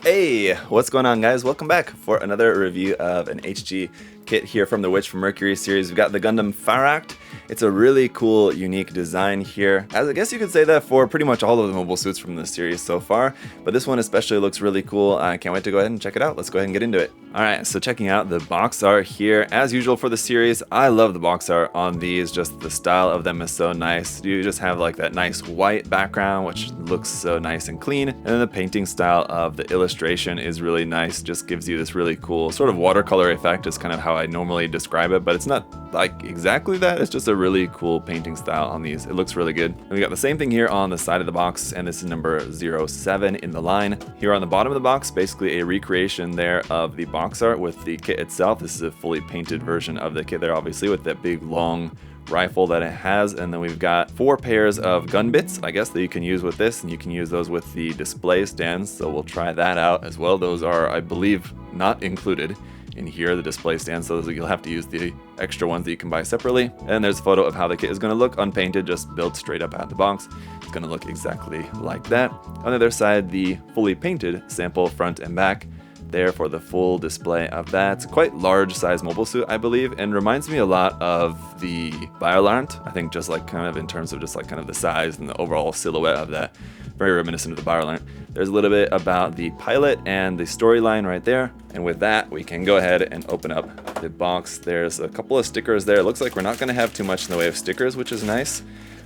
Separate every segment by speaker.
Speaker 1: Hey, what's going on, guys? Welcome back for another review of an HG kit here from the Witch from Mercury series. We've got the Gundam Pharact. It's a really cool, unique design here. As I guess you could say that for pretty much all of the mobile suits from the series so far, but this one especially looks really cool. I can't wait to go ahead and check it out. Let's go ahead and get into it. Alright, so checking out the box art here. As usual for the series, I love the box art on these. Just the style of them is so nice. You just have like that nice white background, which looks so nice and clean. And then the painting style of the illustration is really nice. Just gives you this really cool sort of watercolor effect is kind of how I normally describe it, but it's not like exactly that. It's just a really cool painting style on these. It looks really good. And we got the same thing here on the side of the box, and this is number 07 in the line. Here on the bottom of the box, basically a recreation there of the box art with the kit itself. This is a fully painted version of the kit there, obviously, with that big long rifle that it has. And then we've got 4 pairs of gun bits, I guess, that you can use with this, and you can use those with the display stands, so we'll try that out as well. Those are, I believe, not included in here, the display stands, so you'll have to use the extra ones that you can buy separately. And there's a photo of how the kit is going to look unpainted, just built straight up out of the box. It's going to look exactly like that. On the other side, the fully painted sample front and back there for the full display of that. It's a quite large size mobile suit, I believe, and reminds me a lot of the Biolant. I think just like kind of in terms of just like kind of the size and the overall silhouette of that. Very reminiscent of the Biolant. There's a little bit about the pilot and the storyline right there. And with that, we can go ahead and open up the box. There's a couple of stickers there. It looks like we're not going to have too much in the way of stickers, which is nice.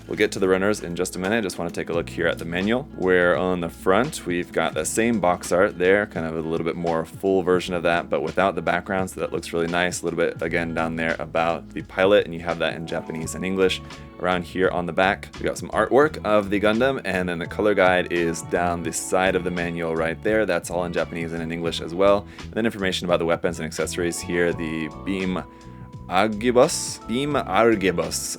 Speaker 1: We'll get to the runners in just a minute. I just want to take a look here at the manual, where on the front we've got the same box art there, kind of a little bit more full version of that, but without the background, so that looks really nice. A little bit again down there about the pilot, and you have that in Japanese and English. Around here on the back, we got some artwork of the Gundam, and then the color guide is down the side of the manual right there. That's all in Japanese and in English as well. And then information about the weapons and accessories here, the beam Argibus?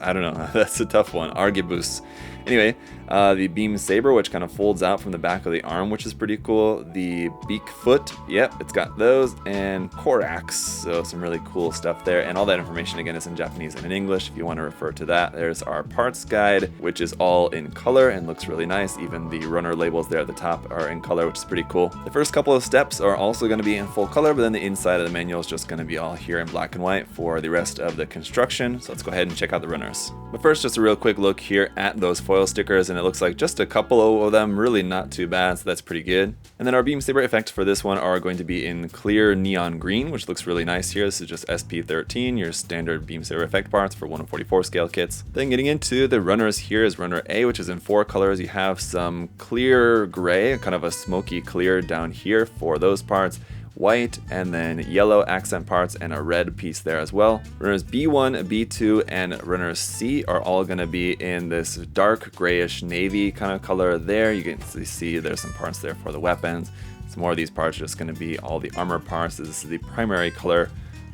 Speaker 1: I don't know, that's a tough one. Argibus. Anyway, the beam saber, which kind of folds out from the back of the arm, which is pretty cool. The beak foot, yep, it's got those, and Corax, so some really cool stuff there. And all that information again is in Japanese and in English if you want to refer to that. There's our parts guide, which is all in color and looks really nice. Even the runner labels there at the top are in color, which is pretty cool. The first couple of steps are also going to be in full color, but then the inside of the manual is just going to be all here in black and white for the rest of the construction. So let's go ahead and check out the runners. But first, just a real quick look here at those foil stickers, and it looks like just a couple of them, really not too bad, so that's pretty good. And then our beam saber effects for this one are going to be in clear neon green, which looks really nice here. This is just SP13, your standard beam saber effect parts for 1/44 scale kits. Then getting into the runners, here is runner A, which is in 4 colors. You have some clear gray, kind of a smoky clear down here for those parts, white, and then yellow accent parts, and a red piece there as well. Runners B1, B2, and runners C are all going to be in this dark grayish navy kind of color there. You can see there's some parts there for the weapons. Some more of these parts are just going to be all the armor parts. This is the primary color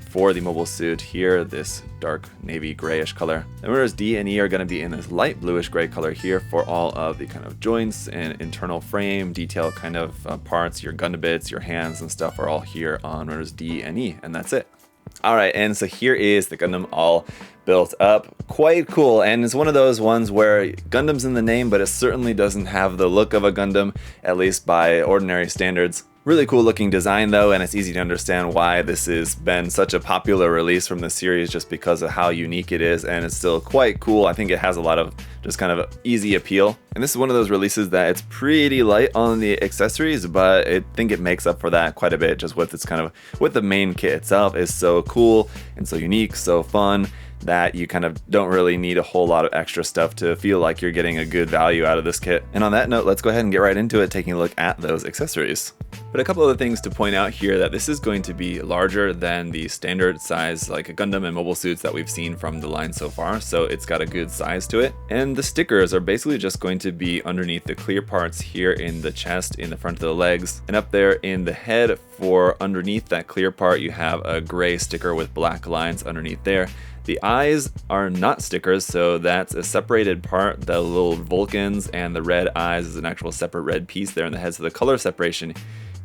Speaker 1: for the mobile suit here, this dark navy grayish color. And runners D and E are going to be in this light bluish gray color here for all of the kind of joints and internal frame detail kind of parts. Your Gundam bits, your hands and stuff are all here on runners D and E, and that's it. Alright, and so here is the Gundam all built up. Quite cool, and it's one of those ones where Gundam's in the name, but it certainly doesn't have the look of a Gundam, at least by ordinary standards. Really cool looking design though, and it's easy to understand why this has been such a popular release from the series, just because of how unique it is, and it's still quite cool. I think it has a lot of just kind of easy appeal. And this is one of those releases that it's pretty light on the accessories, but I think it makes up for that quite a bit, just with its kind of, with the main kit itself is so cool and so unique, so fun, that you kind of don't really need a whole lot of extra stuff to feel like you're getting a good value out of this kit. And on that note, let's go ahead and get right into it, taking a look at those accessories. But a couple other things to point out here, that this is going to be larger than the standard size like Gundam and mobile suits that we've seen from the line so far, so it's got a good size to it. And the stickers are basically just going to be underneath the clear parts here in the chest, in the front of the legs, and up there in the head. For underneath that clear part, you have a gray sticker with black lines underneath there. The eyes are not stickers, so that's a separated part. The little Vulcans and the red eyes is an actual separate red piece there in the head. So the color separation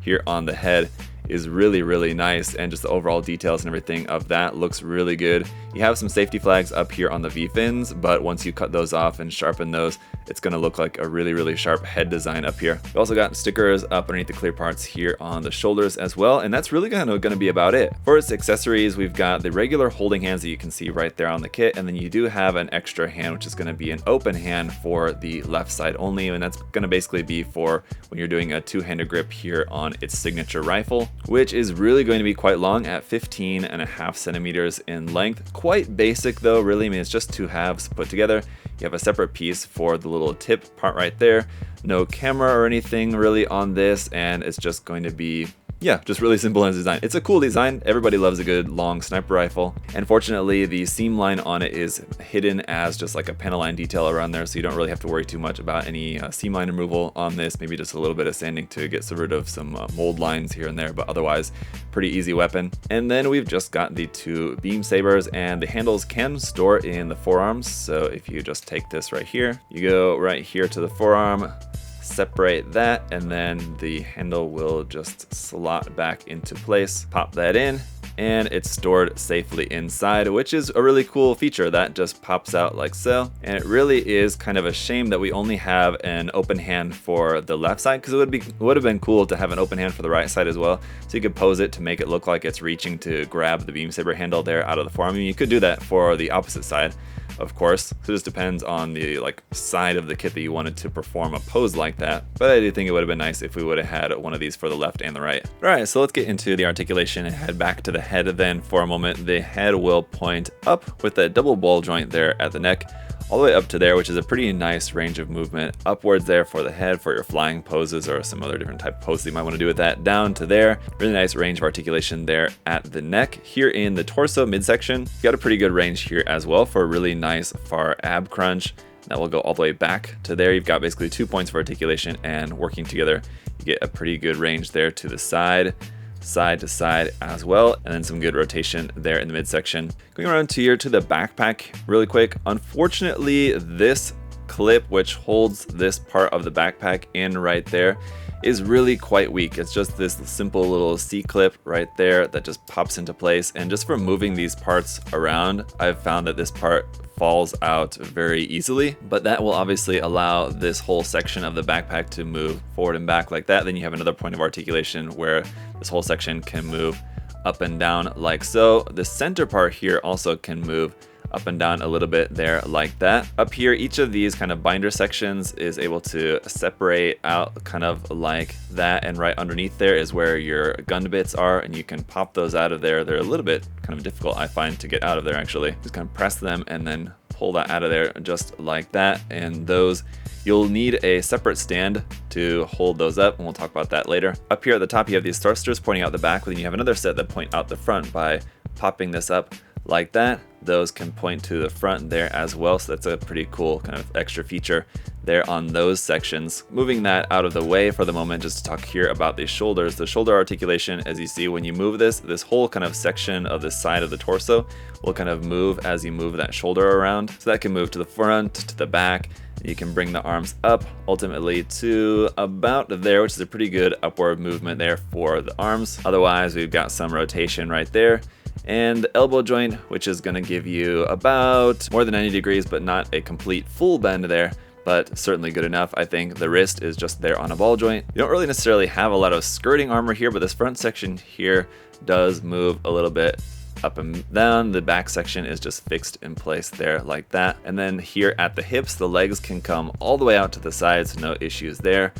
Speaker 1: here on the head is really, really nice, and just the overall details and everything of that looks really good. You have some safety flags up here on the V-fins, but once you cut those off and sharpen those, it's going to look like a really, really sharp head design up here. We also got stickers up underneath the clear parts here on the shoulders as well, and that's really going to be about it. For its accessories, we've got the regular holding hands that you can see right there on the kit, and then you do have an extra hand, which is going to be an open hand for the left side only, and that's going to basically be for when you're doing a two-handed grip here on its signature rifle, which is really going to be quite long at 15.5 centimeters in length. Quite basic though, really. I mean, it's just two halves put together. You have a separate piece for the little tip part right there. No camera or anything really on this, and it's just going to be, yeah, just really simple in design. It's a cool design. Everybody loves a good long sniper rifle. And fortunately, the seam line on it is hidden as just like a panel line detail around there, so you don't really have to worry too much about any seam line removal on this. Maybe just a little bit of sanding to get rid of some mold lines here and there, but otherwise, pretty easy weapon. And then we've just got the two beam sabers, and the handles can store in the forearms. So if you just take this right here, you go right here to the forearm, separate that, and then the handle will just slot back into place. Pop that in, and it's stored safely inside, which is a really cool feature that just pops out like so. And it really is kind of a shame that we only have an open hand for the left side, because it would have been cool to have an open hand for the right side as well, so you could pose it to make it look like it's reaching to grab the beam saber handle there out of the forearm. I mean, you could do that for the opposite side, of course, so it just depends on the side of the kit that you wanted to perform a pose like that. But I do think it would have been nice if we would have had one of these for the left and the right. All right, so let's get into the articulation and head back to the head then for a moment. The head will point up with a double ball joint there at the neck, all the way up to there, which is a pretty nice range of movement upwards there for the head, for your flying poses or some other different type of pose that you might want to do with that. Down to there, really nice range of articulation there at the neck. Here in the torso midsection, you got a pretty good range here as well for a really nice far ab crunch. That will go all the way back to there. You've got basically 2 points of articulation, and working together, you get a pretty good range there to the side to side as well, and then some good rotation there in the midsection. Going around here to the backpack really quick. Unfortunately, this clip, which holds this part of the backpack in right there, is really quite weak. It's just this simple little C-clip right there that just pops into place, and just from moving these parts around, I've found that this part falls out very easily, but that will obviously allow this whole section of the backpack to move forward and back like that. Then you have another point of articulation where this whole section can move up and down like so. The center part here also can move up and down a little bit there like that. Up here, each of these kind of binder sections is able to separate out kind of like that, and right underneath there is where your gun bits are, and you can pop those out of there. They're a little bit kind of difficult, I find, to get out of there actually. Just kind of press them and then pull that out of there just like that, and those you'll need a separate stand to hold those up, and we'll talk about that later. Up here at the top, you have these thrusters pointing out the back, but then you have another set that point out the front by popping this up like that. Those can point to the front there as well, so that's a pretty cool kind of extra feature there on those sections. Moving that out of the way for the moment, just to talk here about the shoulders. The shoulder articulation, as you see when you move this whole kind of section of the side of the torso will kind of move as you move that shoulder around. So that can move to the front, to the back. You can bring the arms up ultimately to about there, which is a pretty good upward movement there for the arms. Otherwise, we've got some rotation right there. And the elbow joint, which is going to give you about more than 90 degrees, but not a complete full bend there, but certainly good enough. I think the wrist is just there on a ball joint. You don't really necessarily have a lot of skirting armor here, but this front section here does move a little bit up and down. The back section is just fixed in place there like that. And then here at the hips, the legs can come all the way out to the sides, no issues there.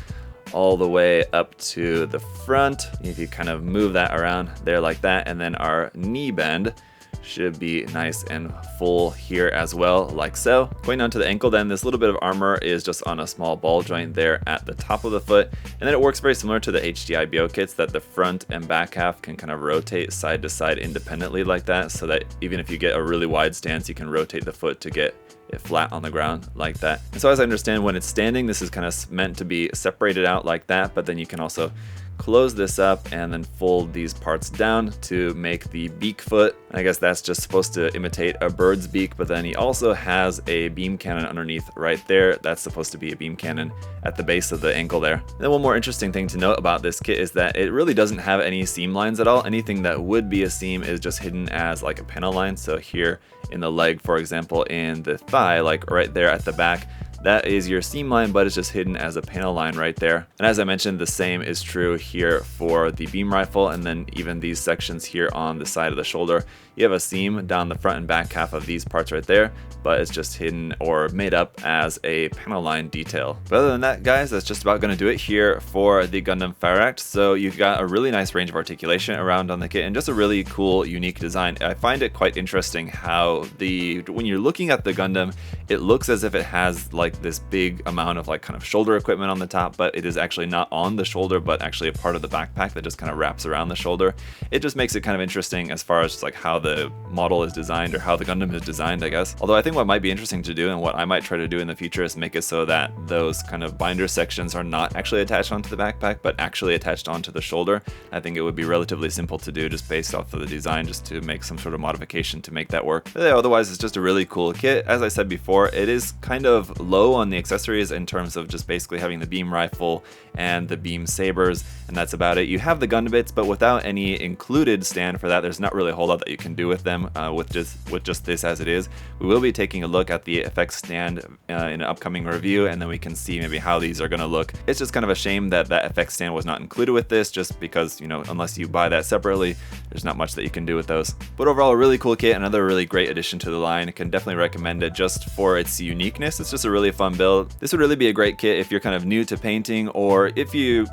Speaker 1: All the way up to the front. If you kind of move that around there like that, and then our knee bend should be nice and full here as well, like so. Going down to the ankle, then this little bit of armor is just on a small ball joint there at the top of the foot, and then it works very similar to the HDI BO kits, that the front and back half can kind of rotate side to side independently like that, so that even if you get a really wide stance, you can rotate the foot to get it flat on the ground like that. And so as I understand, when it's standing, this is kind of meant to be separated out like that, but then you can also close this up and then fold these parts down to make the beak foot. I guess that's just supposed to imitate a bird's beak, but then he also has a beam cannon underneath right there. That's supposed to be a beam cannon at the base of the ankle there. And then one more interesting thing to note about this kit is that it really doesn't have any seam lines at all. Anything that would be a seam is just hidden as like a panel line. So here in the leg, for example, in the thigh, like right there at the back, that is your seam line, but it's just hidden as a panel line right there. And as I mentioned, the same is true here for the beam rifle, and then even these sections here on the side of the shoulder. You have a seam down the front and back half of these parts right there, but it's just hidden or made up as a panel line detail. But other than that, guys, that's just about going to do it here for the Gundam Pharact. So you've got a really nice range of articulation around on the kit and just a really cool, unique design. I find it quite interesting how when you're looking at the Gundam, it looks as if it has like this big amount of like kind of shoulder equipment on the top, but it is actually not on the shoulder, but actually a part of the backpack that just kind of wraps around the shoulder. It just makes it kind of interesting as far as just like how the model is designed, or how the Gundam is designed, I guess. Although I think what might be interesting to do and what I might try to do in the future is make it so that those kind of binder sections are not actually attached onto the backpack, but actually attached onto the shoulder. I think it would be relatively simple to do just based off of the design, just to make some sort of modification to make that work. But yeah, otherwise it's just a really cool kit. As I said before, it is kind of low on the accessories in terms of just basically having the beam rifle and the beam sabers, and that's about it. You have the Gundam bits, but without any included stand for that, there's not really a whole lot that you can do with them with just this as it is. We will be taking a look at the effects stand in an upcoming review, and then we can see maybe how these are going to look. It's just kind of a shame that that effects stand was not included with this, just because, you know, unless you buy that separately, there's not much that you can do with those. But overall, a really cool kit, another really great addition to the line. I can definitely recommend it just for its uniqueness. It's just a really fun build. This would really be a great kit if you're kind of new to painting, or if you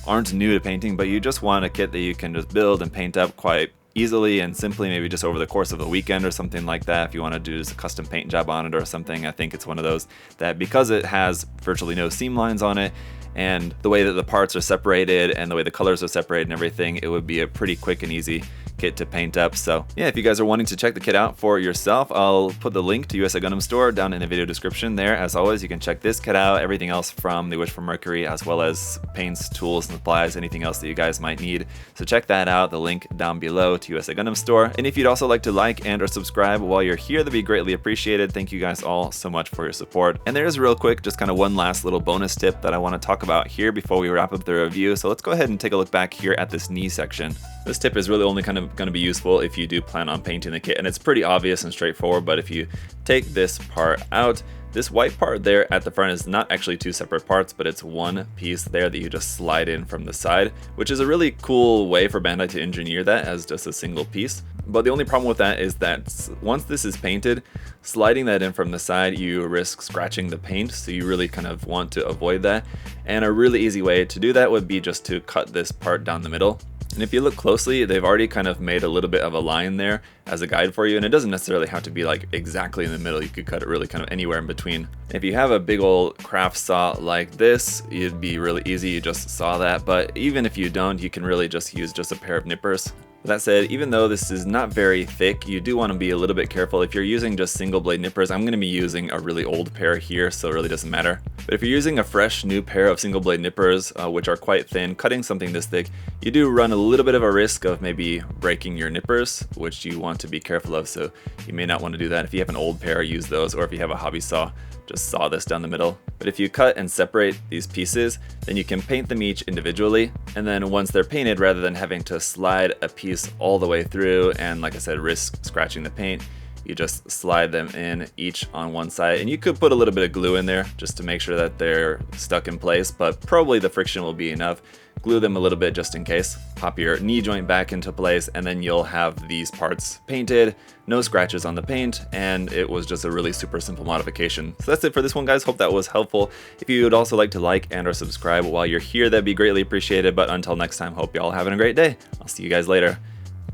Speaker 1: aren't new to painting, but you just want a kit that you can just build and paint up quite easily and simply, maybe just over the course of a weekend or something like that. If you want to do just a custom paint job on it or something, I think it's one of those that, because it has virtually no seam lines on it, and the way that the parts are separated and the way the colors are separated and everything, it would be a pretty quick and easy kit to paint up. So yeah, if you guys are wanting to check the kit out for yourself, I'll put the link to USA Gundam Store down in the video description there. As always, you can check this kit out, everything else from the Wish from Mercury, as well as paints, tools, and supplies, anything else that you guys might need. So check that out, the link down below to USA Gundam Store. And if you'd also like to like and or subscribe while you're here, that'd be greatly appreciated. Thank you guys all so much for your support. And there's real quick, just kind of one last little bonus tip that I want to talk about here before we wrap up the review. So let's go ahead and take a look back here at this knee section. This tip is really only kind of going to be useful if you do plan on painting the kit, and it's pretty obvious and straightforward. But if you take this part out, this white part there at the front is not actually two separate parts, but it's one piece there that you just slide in from the side, which is a really cool way for Bandai to engineer that as just a single piece. But the only problem with that is that once this is painted, sliding that in from the side, you risk scratching the paint, so you really kind of want to avoid that. And a really easy way to do that would be just to cut this part down the middle. And if you look closely, they've already kind of made a little bit of a line there as a guide for you, and it doesn't necessarily have to be like exactly in the middle. You could cut it really kind of anywhere in between. If you have a big old craft saw like this, it'd be really easy, you just saw that. But even if you don't, you can really just use just a pair of nippers. That said, even though this is not very thick, you do want to be a little bit careful. If you're using just single blade nippers, I'm going to be using a really old pair here, so it really doesn't matter. But if you're using a fresh new pair of single blade nippers, which are quite thin, cutting something this thick, you do run a little bit of a risk of maybe breaking your nippers, which you want to be careful of, so you may not want to do that. If you have an old pair, use those, or if you have a hobby saw, just saw this down the middle. But if you cut and separate these pieces, then you can paint them each individually, and then once they're painted, rather than having to slide a piece all the way through and, like I said, risk scratching the paint, you just slide them in each on one side. And you could put a little bit of glue in there just to make sure that they're stuck in place, but probably the friction will be enough. Glue them a little bit just in case. Pop your knee joint back into place, and then you'll have these parts painted, no scratches on the paint, and it was just a really super simple modification. So that's it for this one, guys. Hope that was helpful. If you would also like to like and or subscribe while you're here, that'd be greatly appreciated. But until next time, hope y'all having a great day. I'll see you guys later.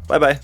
Speaker 1: Bye bye.